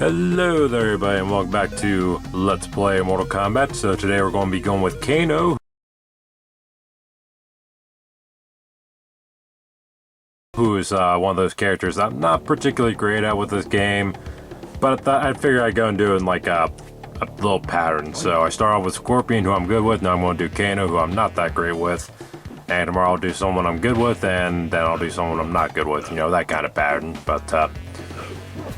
Hello there everybody and welcome back to Let's Play Mortal Kombat. So today we're going to be going with Kano, who is one of those characters I'm not particularly great at with this game, but I figured I'd go and do it in like a little pattern. So I start off with Scorpion, who I'm good with, now I'm going to do Kano, who I'm not that great with, and tomorrow I'll do someone I'm good with, and then I'll do someone I'm not good with, you know, that kind of pattern. But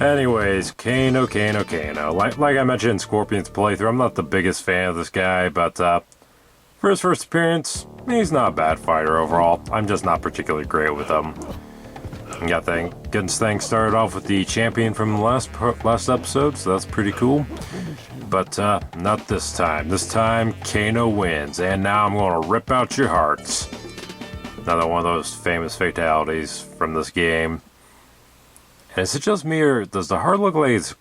anyways, Kano. Like I mentioned in Scorpion's playthrough, I'm not the biggest fan of this guy, but for his first appearance, he's not a bad fighter overall. I'm just not particularly great with him. Got getting things started off with the champion from the last episode, so that's pretty cool. But not this time. This time, Kano wins, and now I'm going to rip out your hearts. Another one of those famous fatalities from this game. And is it just me, or does the heart look like it's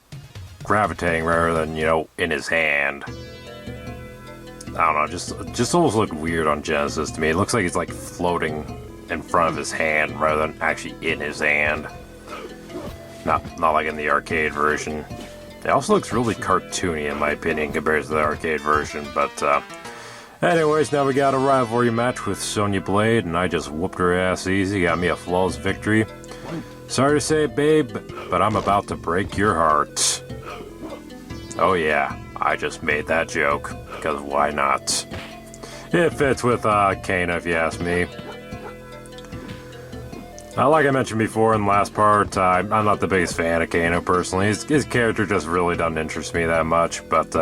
gravitating rather than, you know, in his hand? I don't know, just almost look weird on Genesis to me. It looks like it's like floating in front of his hand rather than actually in his hand. Not like in the arcade version. It also looks really cartoony in my opinion compared to the arcade version, but anyways, now we got a rivalry match with Sonya Blade, and I just whooped her ass easy, got me a flawless victory. Sorry to say it, babe, but I'm about to break your heart. Oh yeah, I just made that joke, because why not? It fits with Kano, if you ask me. Like I mentioned before in the last part, I'm not the biggest fan of Kano personally. His character just really doesn't interest me that much, but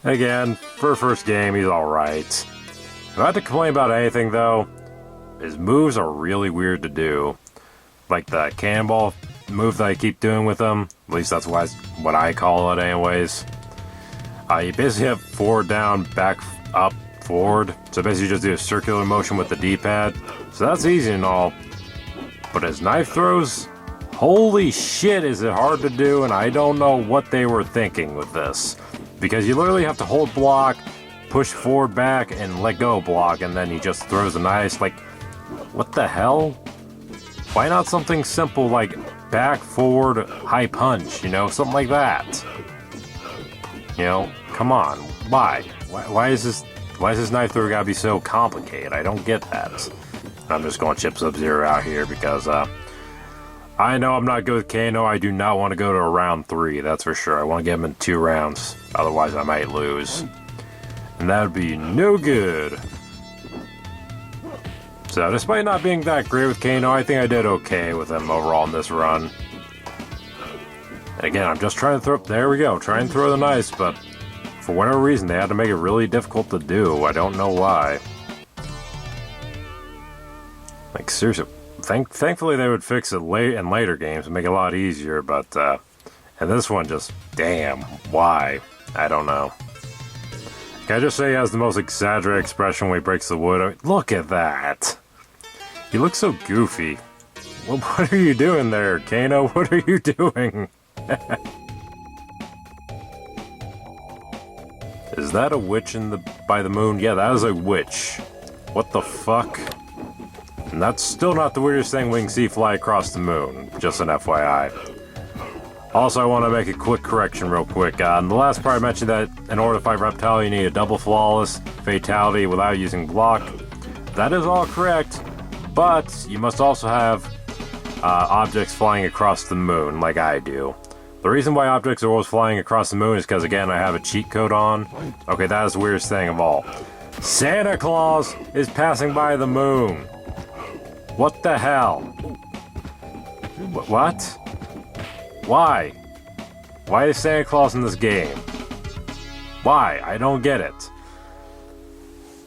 again, for a first game, he's alright. If I had to complain about anything though, his moves are really weird to do. Like the cannonball move that I keep doing with him, at least that's what I call it anyways. You basically have forward down, back up, forward. So basically you just do a circular motion with the D-pad. So that's easy and all. But his knife throws, holy shit is it hard to do, and I don't know what they were thinking with this. Because you literally have to hold block, push forward back, and let go block, and then he just throws the knife. Like, what the hell? Why not something simple like back, forward, high punch, you know, something like that? You know, come on, why? Why is this knife throw gotta be so complicated? I don't get that. I'm just going Chip Sub-Zero out here because I know I'm not good with Kano. I do not want to go to a round 3, that's for sure. I want to get him in 2 rounds, otherwise I might lose. And that would be no good. So, despite not being that great with Kano, I think I did okay with him overall in this run. And again, I'm just trying to throw... There we go, try and throw the knives, but for whatever reason, they had to make it really difficult to do. I don't know why. Like, seriously, thankfully they would fix it in later games and make it a lot easier, but, and this one just, damn, why? I don't know. Can I just say he has the most exaggerated expression when he breaks the wood? I mean, look at that! He looks so goofy. Well, what are you doing there, Kano? What are you doing? Is that a witch by the moon? Yeah, that is a witch. What the fuck? And that's still not the weirdest thing we can see fly across the moon. Just an FYI. Also, I want to make a quick correction real quick. In the last part I mentioned that in order to fight Reptile you need a double flawless fatality without using block. That is all correct, but you must also have objects flying across the moon like I do. The reason why objects are always flying across the moon is because, again, I have a cheat code on. Okay, that is the weirdest thing of all. Santa Claus is passing by the moon. What the hell? What? Why? Why is Santa Claus in this game? Why? I don't get it.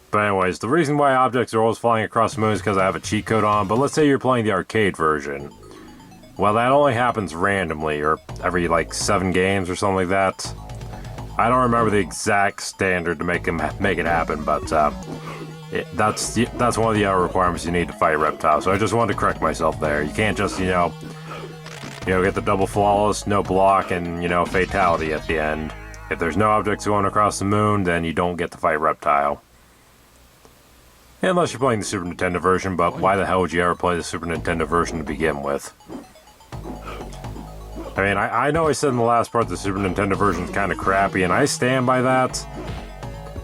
But anyways, the reason why objects are always flying across the moon is because I have a cheat code on, but let's say you're playing the arcade version. Well, that only happens randomly, or every, like, 7 games or something like that. I don't remember the exact standard to make it happen, but that's one of the other requirements you need to fight Reptile, so I just wanted to correct myself there. You can't just, you know, get the double flawless, no block, and, you know, fatality at the end. If there's no objects going across the moon, then you don't get to fight Reptile. Unless you're playing the Super Nintendo version, but why the hell would you ever play the Super Nintendo version to begin with? I mean, I know I said in the last part the Super Nintendo version is kind of crappy, and I stand by that.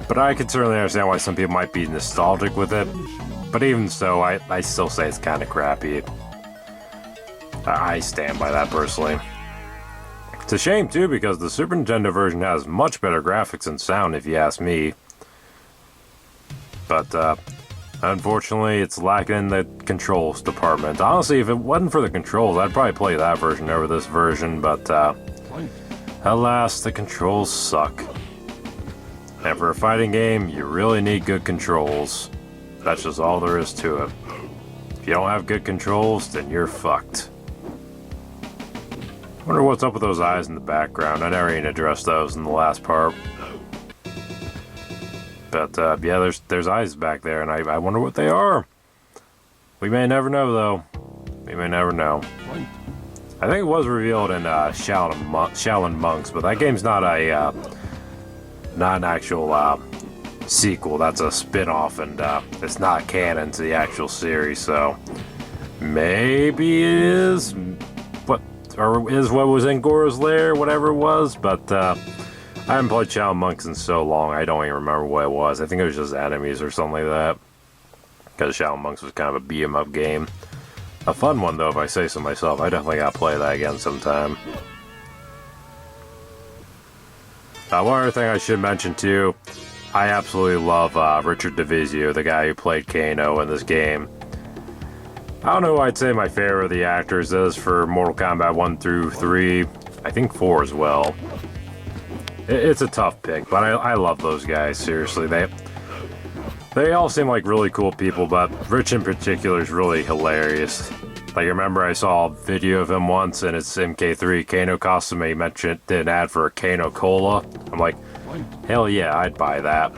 But I can certainly understand why some people might be nostalgic with it. But even so, I still say it's kind of crappy. I stand by that personally. It's a shame too, because the Super Nintendo version has much better graphics and sound, if you ask me. But unfortunately, it's lacking in the controls department. Honestly, if it wasn't for the controls, I'd probably play that version over this version, but alas, the controls suck. And for a fighting game, you really need good controls. That's just all there is to it. If you don't have good controls, then you're fucked. I wonder what's up with those eyes in the background. I never even addressed those in the last part. But yeah, there's eyes back there, and I wonder what they are. We may never know, though. We may never know. I think it was revealed in Shaolin Monks, but that game's not an actual sequel. That's a spin-off, and it's not canon to the actual series. So maybe it is what was in Goro's lair, whatever it was, but. I haven't played Shaolin Monks in so long, I don't even remember what it was. I think it was just enemies or something like that. Because Shaolin Monks was kind of a beat-em-up game. A fun one, though, if I say so myself. I definitely gotta play that again sometime. One other thing I should mention, too. I absolutely love Richard DeVizio, the guy who played Kano in this game. I don't know who I'd say my favorite of the actors is for Mortal Kombat 1 through 3. I think 4 as well. It's a tough pick, but I love those guys, seriously. They all seem like really cool people, but Rich in particular is really hilarious. Like, I remember I saw a video of him once in his MK3 Kano costume. He mentioned did an ad for a Kano Cola. I'm like, hell yeah, I'd buy that.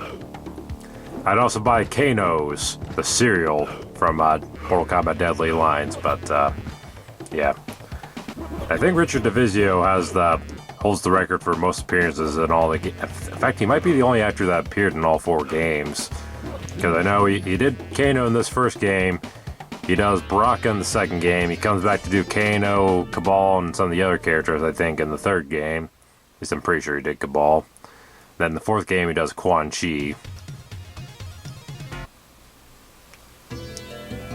I'd also buy Kano's, the cereal from Mortal Kombat Deadly Lines, but yeah. I think Richard DeVizio holds the record for most appearances in all the games. In fact, he might be the only actor that appeared in all 4 games. Because I know he did Kano in this first game. He does Baraka in the second game. He comes back to do Kano, Cabal, and some of the other characters, I think, in the third game. At least I'm pretty sure he did Cabal. Then in the fourth game, he does Quan Chi.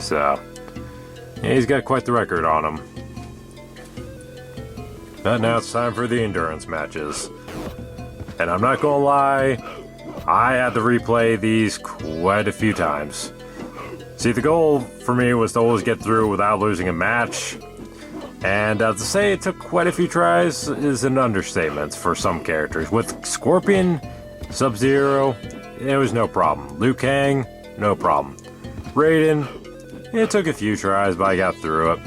So, yeah, he's got quite the record on him. But now it's time for the endurance matches. And I'm not gonna lie, I had to replay these quite a few times. See, the goal for me was to always get through without losing a match. And to say it took quite a few tries is an understatement for some characters. With Scorpion, Sub-Zero, it was no problem. Liu Kang, no problem. Raiden, it took a few tries, but I got through it.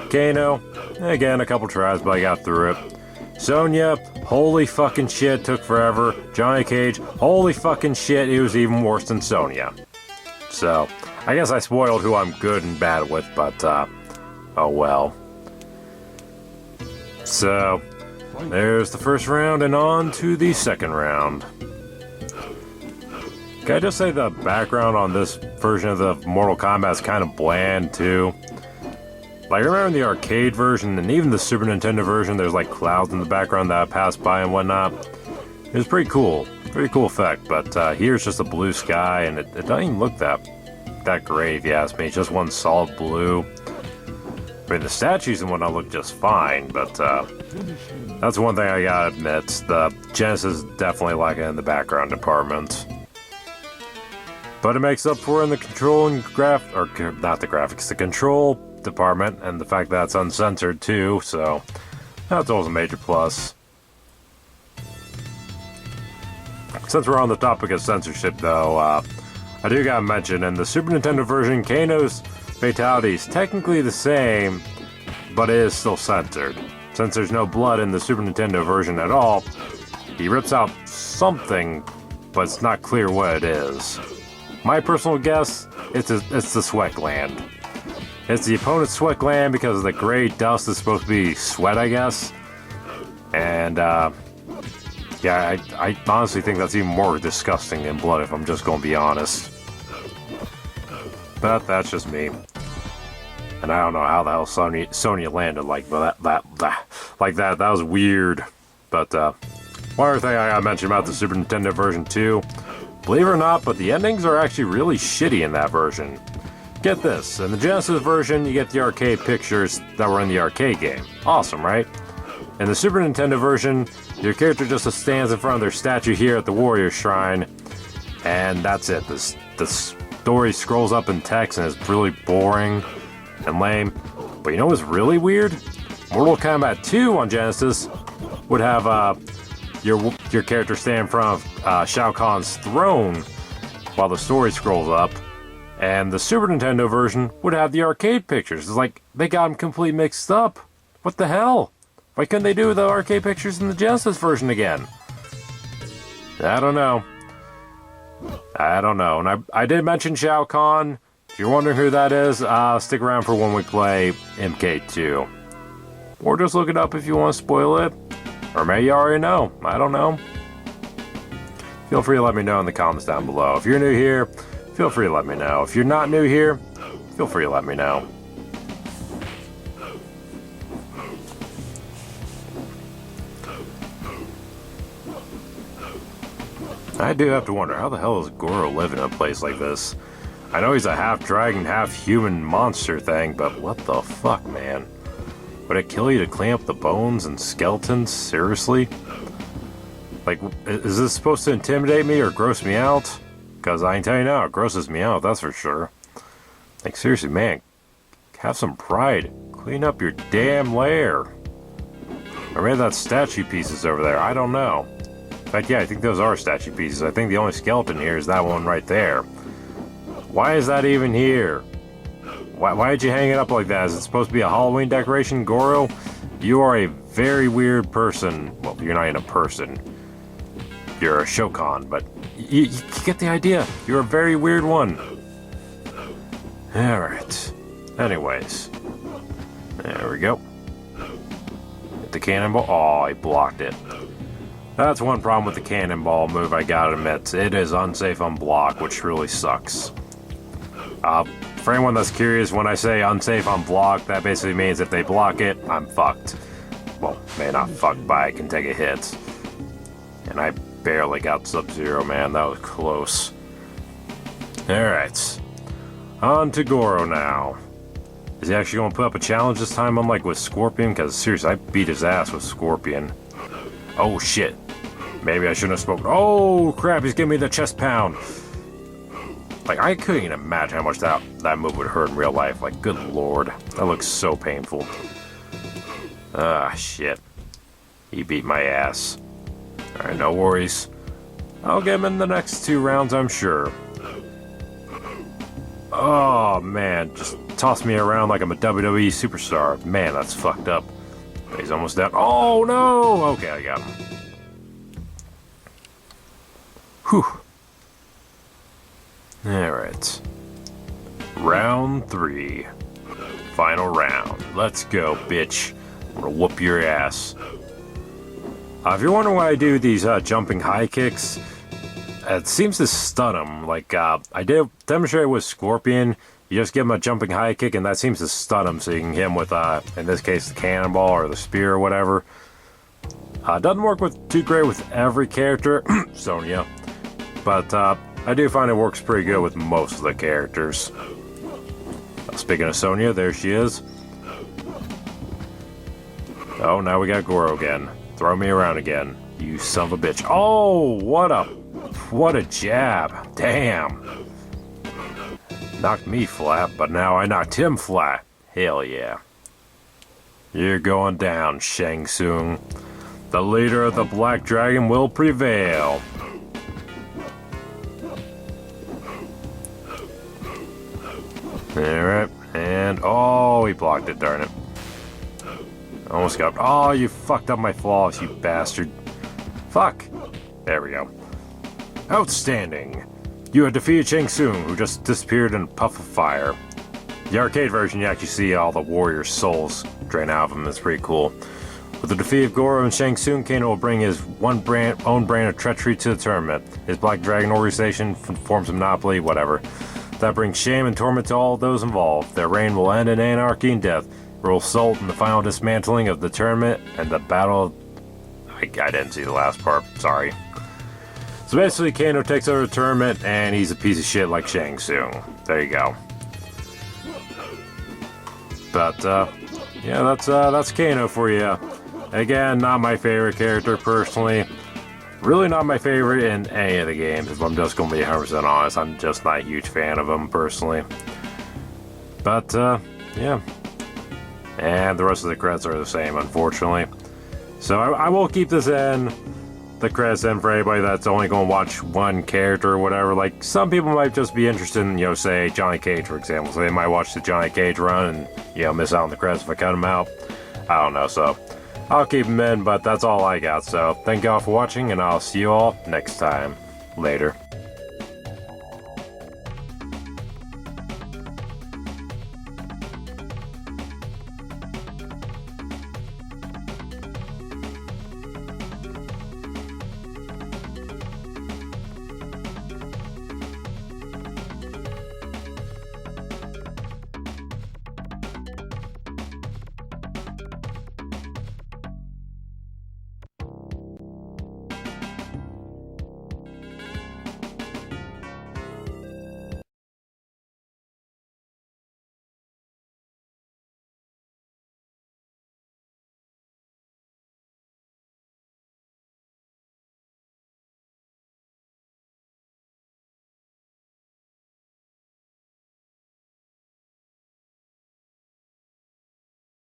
Kano, again, a couple tries, but I got through it. Sonya, holy fucking shit, took forever. Johnny Cage, holy fucking shit, it was even worse than Sonya. So, I guess I spoiled who I'm good and bad with, but, oh well. So, there's the first round, and on to the second round. Can I just say the background on this version of the Mortal Kombat is kind of bland, too? Like, I remember in the arcade version, and even the Super Nintendo version, there's like clouds in the background that pass by and whatnot. It was pretty cool. Pretty cool effect, but here's just a blue sky, and it doesn't even look that great, if you ask me. It's just one solid blue. I mean, the statues and whatnot look just fine, but that's one thing I gotta admit. The Genesis is definitely lacking in the background department. But it makes up for it in the control and not the graphics, the control department, and the fact that it's uncensored too, so that's always a major plus. Since we're on the topic of censorship, though, I do gotta mention, in the Super Nintendo version, Kano's fatality is technically the same, but it is still censored. Since there's no blood in the Super Nintendo version at all, he rips out something, but it's not clear what it is. My personal guess, it's the sweat gland. It's the opponent's sweat gland because the gray dust is supposed to be sweat, I guess. And, yeah, I honestly think that's even more disgusting than blood, if I'm just gonna be honest. But that's just me. And I don't know how the hell Sony landed like that. That was weird. But one other thing I gotta mention about the Super Nintendo version 2, believe it or not, but the endings are actually really shitty in that version. Get this, in the Genesis version, you get the arcade pictures that were in the arcade game. Awesome, right? In the Super Nintendo version, your character just stands in front of their statue here at the Warrior Shrine, and that's it. The story scrolls up in text and it's really boring and lame. But you know what's really weird? Mortal Kombat 2 on Genesis would have your character stand in front of Shao Kahn's throne while the story scrolls up. And the Super Nintendo version would have the arcade pictures. It's like, they got them completely mixed up. What the hell? Why couldn't they do the arcade pictures in the Genesis version again? I don't know. And I did mention Shao Kahn. If you're wondering who that is, stick around for when we play MK2. Or just look it up if you want to spoil it. Or maybe you already know. I don't know. Feel free to let me know in the comments down below. If you're new here, feel free to let me know. If you're not new here, feel free to let me know. I do have to wonder, how the hell does Goro live in a place like this? I know he's a half dragon, half human monster thing, but what the fuck, man? Would it kill you to clean up the bones and skeletons? Seriously? Like, is this supposed to intimidate me or gross me out? Because I can tell you now, it grosses me out, that's for sure. Like, seriously, man, have some pride. Clean up your damn lair. Or maybe that's statue pieces over there, I don't know. In fact, yeah, I think those are statue pieces. I think the only skeleton here is that one right there. Why is that even here? Why did you hang it up like that? Is it supposed to be a Halloween decoration, Goro? You are a very weird person. Well, you're not even a person. You're a Shokan, but you get the idea. You're a very weird one. Alright. Anyways. There we go. Hit the cannonball. Oh, I blocked it. That's one problem with the cannonball move, I gotta admit. It is unsafe on block, which really sucks. For anyone that's curious, when I say unsafe on block, that basically means if they block it, I'm fucked. Well, maybe not fucked, but I can take a hit. And I barely got Sub-Zero, man. That was close. Alright. On to Goro now. Is he actually going to put up a challenge this time, unlike with Scorpion? Because seriously, I beat his ass with Scorpion. Oh, shit. Maybe I shouldn't have spoken. Oh, crap, he's giving me the chest pound. Like, I couldn't even imagine how much that move would hurt in real life. Like, good lord. That looks so painful. Ah, shit. He beat my ass. Alright, no worries. I'll get him in the next 2 rounds, I'm sure. Oh, man. Just toss me around like I'm a WWE superstar. Man, that's fucked up. He's almost dead. Oh, no! Okay, I got him. Whew. Alright. Round 3. Final round. Let's go, bitch. I'm gonna whoop your ass. If you're wondering why I do these jumping high kicks, it seems to stun him. Like, I did demonstrate with Scorpion. You just give him a jumping high kick, and that seems to stun him, so you can hit him with, in this case, the cannonball or the spear or whatever. Doesn't work too great with every character, Sonya, but I do find it works pretty good with most of the characters. Speaking of Sonya, there she is. Oh, now we got Goro again. Throw me around again, you son of a bitch. Oh, what a jab. Damn. Knocked me flat, but now I knocked him flat. Hell yeah. You're going down, Shang Tsung. The leader of the Black Dragon will prevail. Alright, and oh, he blocked it, darn it. Almost got. Oh, you fucked up my flaws, you bastard. Fuck. There we go. Outstanding. You have defeated Shang Tsung, who just disappeared in a puff of fire. The arcade version, you actually see all the warrior souls drain out of him. That's pretty cool. With the defeat of Goro and Shang Tsung, Kano will bring his own brand of treachery to the tournament. His Black Dragon organization forms a monopoly, whatever. that brings shame and torment to all those involved. Their reign will end in anarchy and death. Will result in the final dismantling of the tournament and the battle. I didn't see the last part, sorry. So basically, Kano takes over the tournament, and he's a piece of shit like Shang Tsung. There you go. But, yeah, that's Kano for you. Again, not my favorite character, personally. Really not my favorite in any of the games, if I'm just going to be 100% honest. I'm just not a huge fan of him, personally. But, yeah. And the rest of the credits are the same, unfortunately. So I will keep this in. The credits in for anybody that's only going to watch one character or whatever. Like, some people might just be interested in, say, Johnny Cage, for example. So they might watch the Johnny Cage run and, miss out on the credits if I cut them out. I don't know, so I'll keep them in, but that's all I got. So thank you all for watching, and I'll see you all next time. Later.